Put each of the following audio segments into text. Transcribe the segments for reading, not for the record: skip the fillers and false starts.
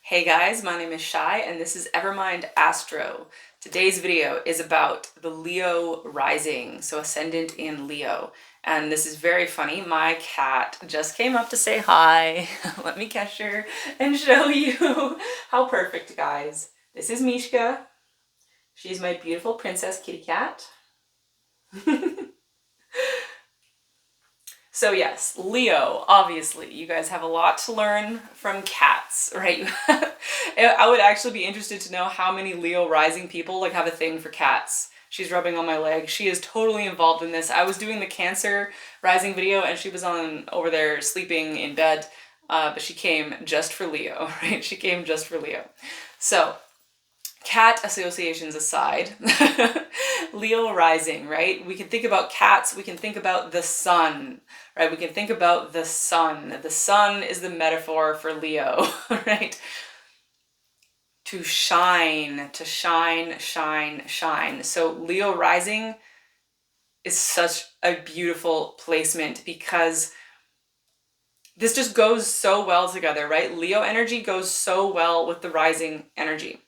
Hey guys, my name is Shai and this is Evermind Astro. Today's video is about the Leo rising, so Ascendant in Leo. And this is very funny. My cat just came up to say hi. Let me catch her and show you how perfect, guys. This is Mishka. She's my beautiful princess kitty cat. So yes, Leo, obviously, you guys have a lot to learn from cats, right? I would actually be interested to know how many Leo rising people have a thing for cats. She's rubbing on my leg. She is totally involved in this. I was doing the Cancer rising video and she was on over there sleeping in bed, but she came just for Leo, right? She came just for Leo. So cat associations aside, Leo rising, right? We can think about cats, we can think about the sun, right? We can think about the sun. The sun is the metaphor for Leo, right? To shine, shine, shine. So Leo rising is such a beautiful placement because this just goes so well together, right? Leo energy goes so well with the rising energy.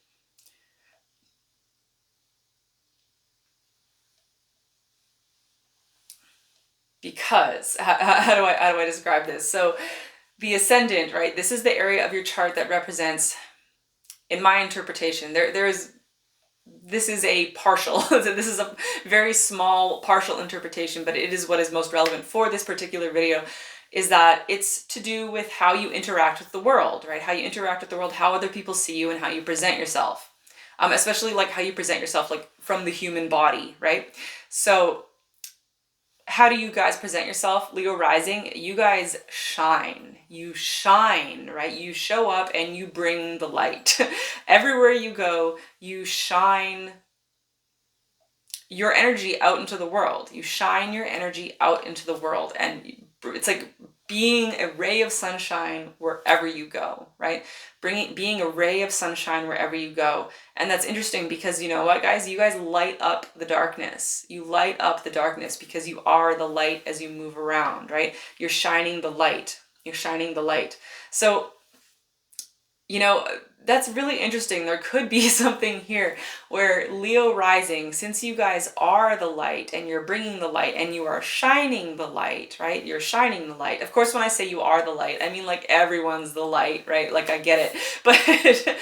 Because how do I describe this? So the ascendant, right? This is the area of your chart that represents, in my interpretation, this is a partial, this is a very small partial interpretation, but it is what is most relevant for this particular video, is that it's to do with how you interact with the world, right? How you interact with the world, how other people see you, and how you present yourself. Especially how you present yourself from the human body, right? So how do you guys present yourself, Leo rising? You guys shine. You shine, right? You show up and you bring the light. Everywhere you go, you shine your energy out into the world. You shine your energy out into the world. And it's like being a ray of sunshine wherever you go, right? Being a ray of sunshine wherever you go. And that's interesting because you know what, guys? You guys light up the darkness. You light up the darkness because you are the light as you move around, right? You're shining the light. You're shining the light. So, you know, that's really interesting. There could be something here where Leo rising, since you guys are the light and you're bringing the light and you are shining the light, right? You're shining the light. Of course, when I say you are the light, I mean everyone's the light, right? I get it. But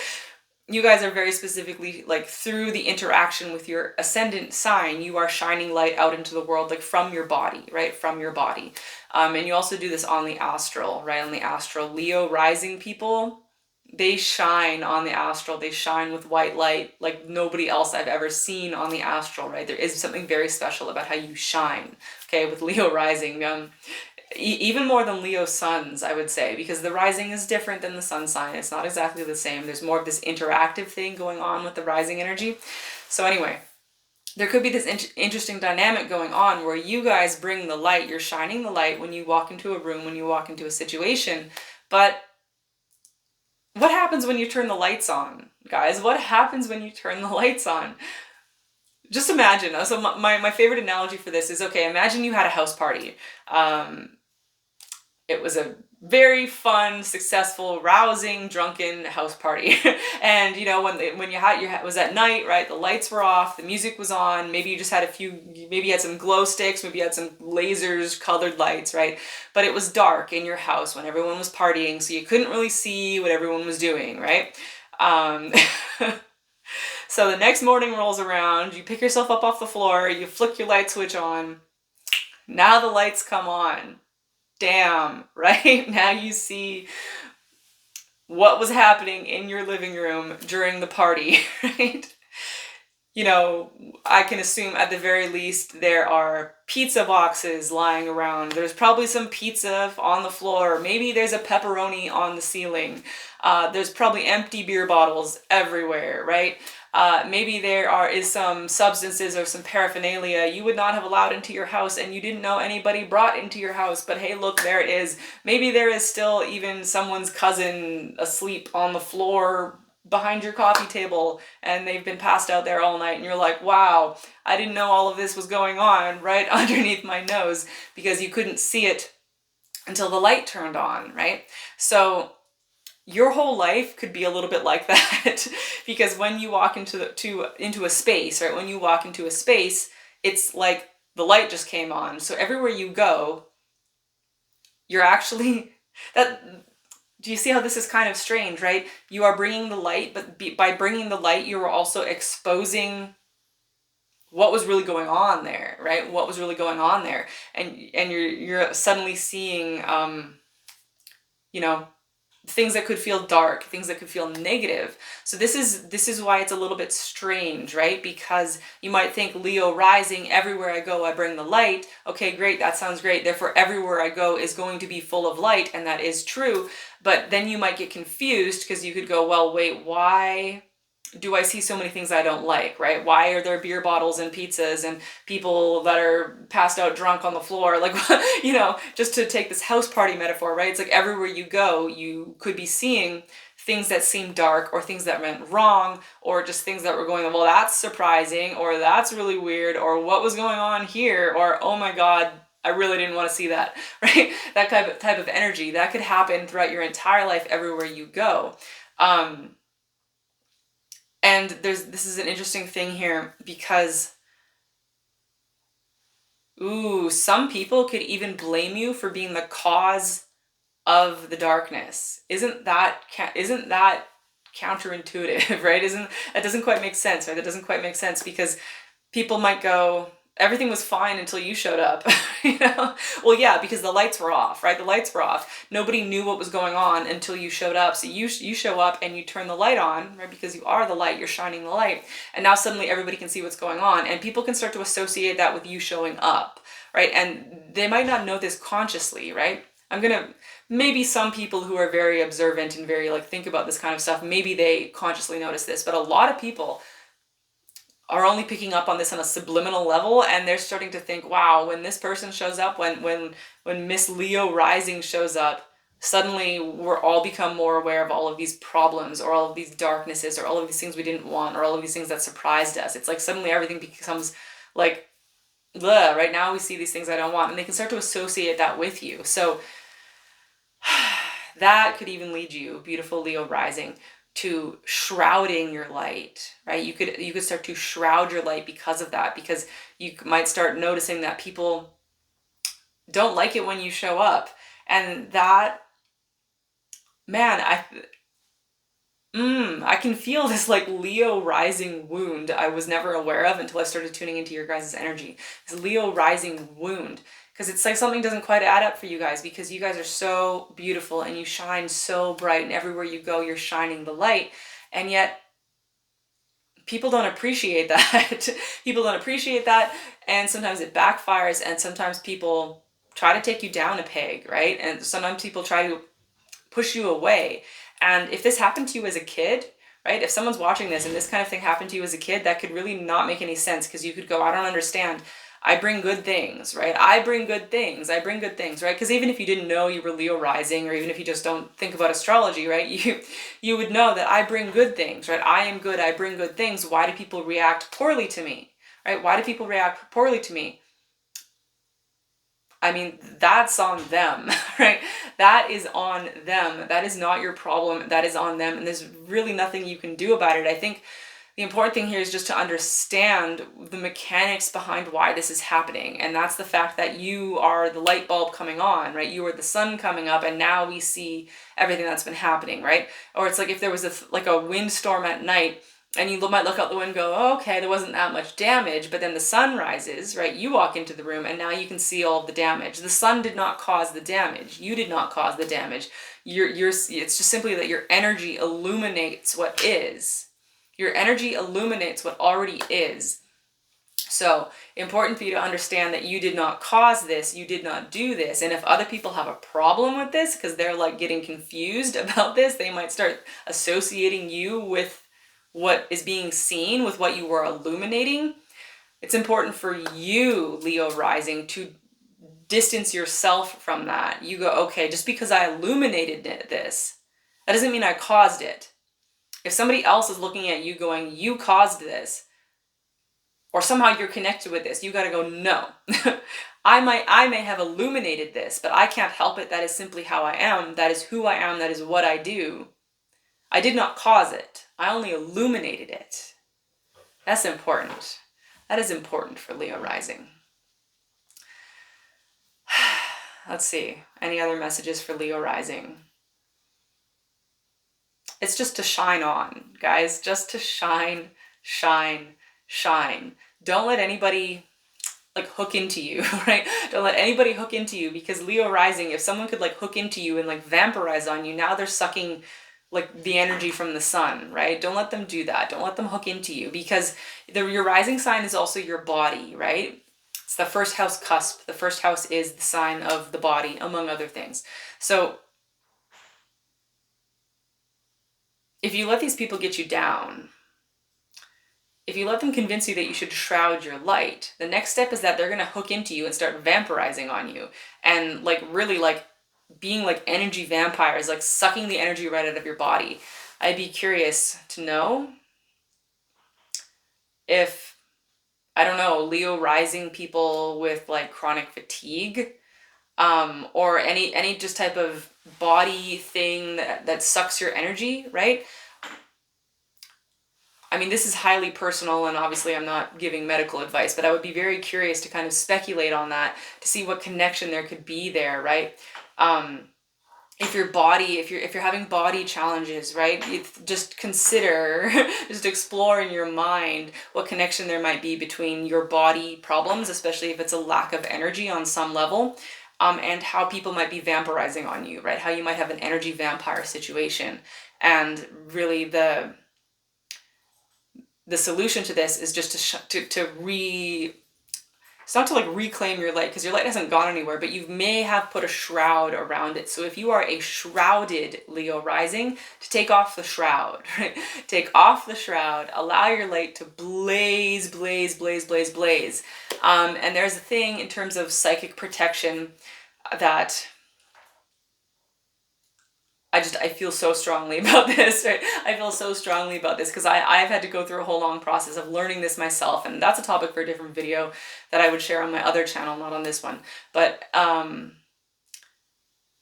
you guys are very specifically through the interaction with your ascendant sign, you are shining light out into the world, from your body, right? From your body. And you also do this on the astral, right? On the astral. Leo rising people, they shine on the astral. They shine with white light like nobody else I've ever seen on the astral, right? There is something very special about how you shine, okay, with Leo rising. Even more than Leo suns, I would say, because the rising is different than the sun sign. It's not exactly the same. There's more of this interactive thing going on with the rising energy. So anyway, there could be this interesting dynamic going on where you guys bring the light. You're shining the light when you walk into a room, when you walk into a situation, but what happens when you turn the lights on, guys? What happens when you turn the lights on? Just imagine. So my favorite analogy for this is, okay, imagine you had a house party. It was a very fun, successful, rousing, drunken house party. And you know, when you had it was at night, right? The lights were off, the music was on. Maybe you just had maybe you had some glow sticks, maybe you had some lasers, colored lights, right? But it was dark in your house when everyone was partying, so you couldn't really see what everyone was doing, right? So the next morning rolls around, you pick yourself up off the floor, you flick your light switch on. Now the lights come on. Damn, right? Now you see what was happening in your living room during the party, right? You know, I can assume at the very least there are pizza boxes lying around. There's probably some pizza on the floor. Maybe there's a pepperoni on the ceiling. There's probably empty beer bottles everywhere, right? Maybe is some substances or some paraphernalia you would not have allowed into your house and you didn't know anybody brought into your house, but hey, look, there it is. Maybe there is still even someone's cousin asleep on the floor behind your coffee table and they've been passed out there all night and you're like, wow, I didn't know all of this was going on right underneath my nose because you couldn't see it until the light turned on, right? So your whole life could be a little bit like that. Because when you walk into a space, right? When you walk into a space, it's like the light just came on. So everywhere you go, you're actually that. Do you see how this is kind of strange, right? You are bringing the light, but by bringing the light, you are also exposing what was really going on there, right? What was really going on there, and you're suddenly seeing, you know, things that could feel dark, things that could feel negative. So this is why it's a little bit strange, right? Because you might think Leo rising, everywhere I go, I bring the light. Okay, great, that sounds great. Therefore, everywhere I go is going to be full of light, and that is true. But then you might get confused because you could go, well, wait, why do I see so many things I don't like, right? Why are there beer bottles and pizzas and people that are passed out drunk on the floor? Like, just to take this house party metaphor, right? It's like everywhere you go, you could be seeing things that seem dark or things that went wrong or just things that were going, well, that's surprising or that's really weird or what was going on here or, oh my God, I really didn't want to see that, right? That type of energy that could happen throughout your entire life everywhere you go. And this is an interesting thing here because, some people could even blame you for being the cause of the darkness. Isn't that counterintuitive, right? That doesn't quite make sense, right? That doesn't quite make sense because people might go, everything was fine until you showed up. Well, yeah, because the lights were off, right? The lights were off. Nobody knew what was going on until you showed up. So you show up and you turn the light on, right? Because you are the light, you're shining the light, and now suddenly everybody can see what's going on, and people can start to associate that with you showing up, right? And they might not know this consciously, right? Maybe some people who are very observant and very think about this kind of stuff, maybe they consciously notice this, but a lot of people are only picking up on this on a subliminal level, and they're starting to think, wow, when this person shows up, when Miss Leo rising shows up, suddenly we're all become more aware of all of these problems or all of these darknesses or all of these things we didn't want or all of these things that surprised us. It's like suddenly everything becomes like, bleh, right now we see these things I don't want, and they can start to associate that with you. So that could even lead you, beautiful Leo rising, to shrouding your light, right? You could start to shroud your light because of that, because you might start noticing that people don't like it when you show up. And that, man, I can feel this Leo rising wound I was never aware of until I started tuning into your guys' energy. This Leo rising wound. Because it's like something doesn't quite add up for you guys, because you guys are so beautiful and you shine so bright, and everywhere you go, you're shining the light. And yet, people don't appreciate that. People don't appreciate that, and sometimes it backfires, and sometimes people try to take you down a peg, right? And sometimes people try to push you away. And if this happened to you as a kid, right? If someone's watching this and this kind of thing happened to you as a kid, that could really not make any sense, because you could go, I don't understand. I bring good things, right? I bring good things, right? Because even if you didn't know you were Leo rising, or even if you just don't think about astrology, right? You would know that I bring good things, right? I am good, I bring good things. Why do people react poorly to me, right? Why do people react poorly to me? I mean, that's on them, right? That is on them. That is not your problem. That is on them. And there's really nothing you can do about it. I think the important thing here is just to understand the mechanics behind why this is happening. And that's the fact that you are the light bulb coming on, right? You are the sun coming up, and now we see everything that's been happening, right? Or it's like if there was a windstorm at night, and you might look out the window and go, oh, okay, there wasn't that much damage, but then the sun rises, right? You walk into the room and now you can see all of the damage. The sun did not cause the damage. You did not cause the damage. It's just simply that your energy illuminates what is. Your energy illuminates what already is. So, important for you to understand that you did not cause this, you did not do this. And if other people have a problem with this, because they're getting confused about this, they might start associating you with what is being seen, with what you were illuminating. It's important for you, Leo rising, to distance yourself from that. You go, okay, just because I illuminated this, that doesn't mean I caused it. If somebody else is looking at you going, you caused this, or somehow you're connected with this, you got to go, no. I may have illuminated this, but I can't help it. That is simply how I am. That is who I am. That is what I do. I did not cause it. I only illuminated it. That's important. That is important for Leo rising. Let's see. Any other messages for Leo rising? It's just to shine on, guys. Just to shine, shine, shine. Don't let anybody like hook into you, right? Don't let anybody hook into you, because Leo rising, if someone could like hook into you and like vampirize on you, now they're sucking like the energy from the sun, right? Don't let them do that. Don't let them hook into you, because your rising sign is also your body, right? It's the first house cusp. The first house is the sign of the body, among other things. So if you let these people get you down, if you let them convince you that you should shroud your light, the next step is that they're going to hook into you and start vampirizing on you, and like really like being like energy vampires, like sucking the energy right out of your body. I'd be curious to know if, I don't know, Leo rising people with like chronic fatigue, or any just type of body thing that sucks your energy, right? I mean, this is highly personal, and obviously I'm not giving medical advice, but I would be very curious to kind of speculate on that, to see what connection there could be there, right? If your body, if you're having body challenges, right, just consider, just explore in your mind what connection there might be between your body problems, especially if it's a lack of energy on some level, and how people might be vampirizing on you, right? How you might have an energy vampire situation. And really the solution to this is just it's not to like reclaim your light, because your light hasn't gone anywhere, but you may have put a shroud around it. So if you are a shrouded Leo rising, to take off the shroud, right? Take off the shroud, allow your light to blaze, blaze, blaze, blaze, blaze. And there's a thing in terms of psychic protection that I feel so strongly about this, right? I feel so strongly about this because I've had to go through a whole long process of learning this myself, and that's a topic for a different video that I would share on my other channel, not on this one. But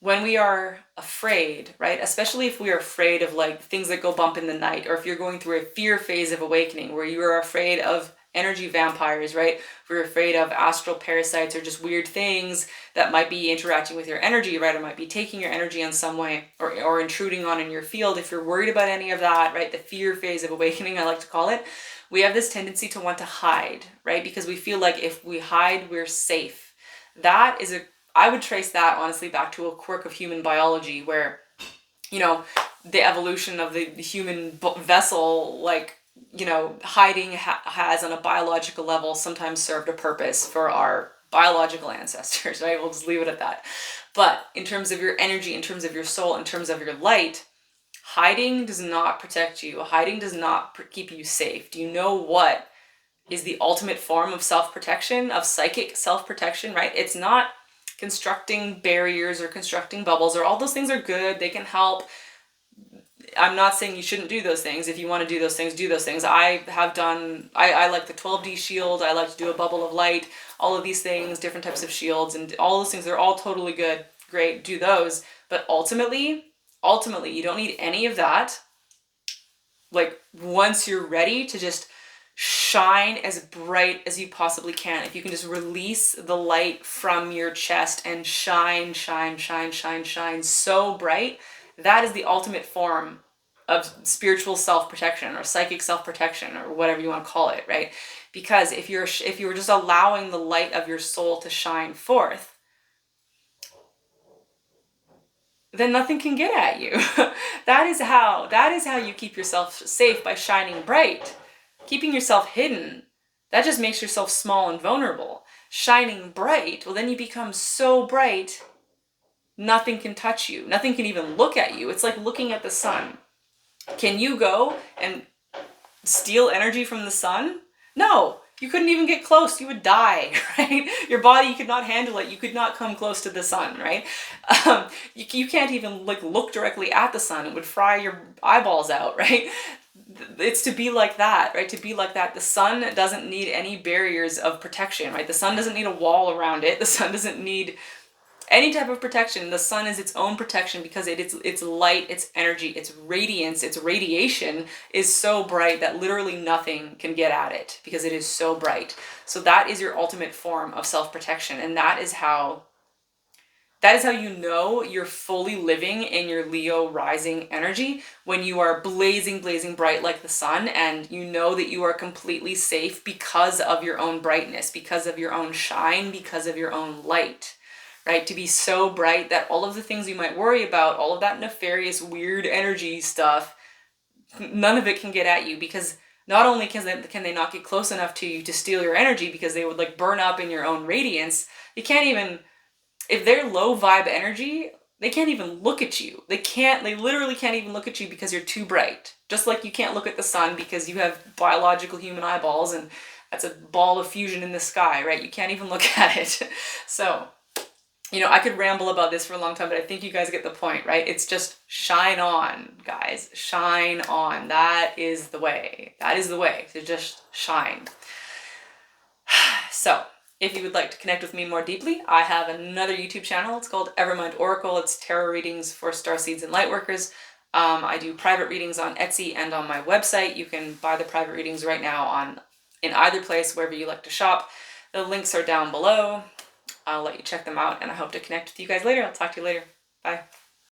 when we are afraid, right, especially if we are afraid of like things that go bump in the night, or if you're going through a fear phase of awakening where you are afraid of energy vampires, right? If you're afraid of astral parasites or just weird things that might be interacting with your energy, right? Or might be taking your energy in some way, or intruding on in your field. If you're worried about any of that, right? The fear phase of awakening, I like to call it. We have this tendency to want to hide, right? Because we feel like if we hide, we're safe. I would trace that honestly back to a quirk of human biology where, you know, the evolution of the human vessel, like, you know, hiding has on a biological level sometimes served a purpose for our biological ancestors, right? We'll just leave it at that. But in terms of your energy, in terms of your soul, in terms of your light, hiding does not protect you. Hiding does not keep you safe. Do you know what is the ultimate form of self-protection, of psychic self-protection, right? It's not constructing barriers or constructing bubbles, or all those things are good. They can help. I'm not saying you shouldn't do those things. If you want to do those things, do those things. I like the 12D shield. I like to do a bubble of light, all of these things, different types of shields, and all those things, they're all totally good. Great, do those. But ultimately, you don't need any of that. Like, once you're ready to just shine as bright as you possibly can, if you can just release the light from your chest and shine, shine, shine, shine, shine so bright, that is the ultimate form of spiritual self-protection or psychic self-protection or whatever you want to call it, right? Because if you're just allowing the light of your soul to shine forth, then nothing can get at you. That is how you keep yourself safe, by shining bright. Keeping yourself hidden, that just makes yourself small and vulnerable. Shining bright, well, then you become so bright, nothing can touch you. Nothing can even look at you. It's like looking at the sun. Can you go and steal energy from the sun? No, you couldn't even get close. You would die, right? Your body could not handle it. You could not come close to the sun, right? You can't even like look directly at the sun. It would fry your eyeballs out, right? It's to be like that, right? To be like that. The sun doesn't need any barriers of protection, right? The sun doesn't need a wall around it. The sun doesn't need Any type of protection. The sun is its own protection because its light, its energy, its radiance, its radiation is so bright that literally nothing can get at it because it is so bright. So that is your ultimate form of self-protection, and that is how you know you're fully living in your Leo rising energy, when you are blazing, blazing bright like the sun, and you know that you are completely safe because of your own brightness, because of your own shine, because of your own light, right? To be so bright that all of the things you might worry about, all of that nefarious, weird energy stuff, none of it can get at you, because not only can they not get close enough to you to steal your energy because they would like burn up in your own radiance, you can't even, if they're low vibe energy, they can't even look at you. They literally can't even look at you because you're too bright. Just like you can't look at the sun because you have biological human eyeballs and that's a ball of fusion in the sky, right? You can't even look at it. So, I could ramble about this for a long time, but I think you guys get the point, right? It's just shine on, guys. Shine on. That is the way. That is the way to just shine. So, if you would like to connect with me more deeply, I have another YouTube channel. It's called Evermind Oracle. It's tarot readings for starseeds and lightworkers. I do private readings on Etsy and on my website. You can buy the private readings right now in either place, wherever you like to shop. The links are down below. I'll let you check them out, and I hope to connect with you guys later. I'll talk to you later. Bye.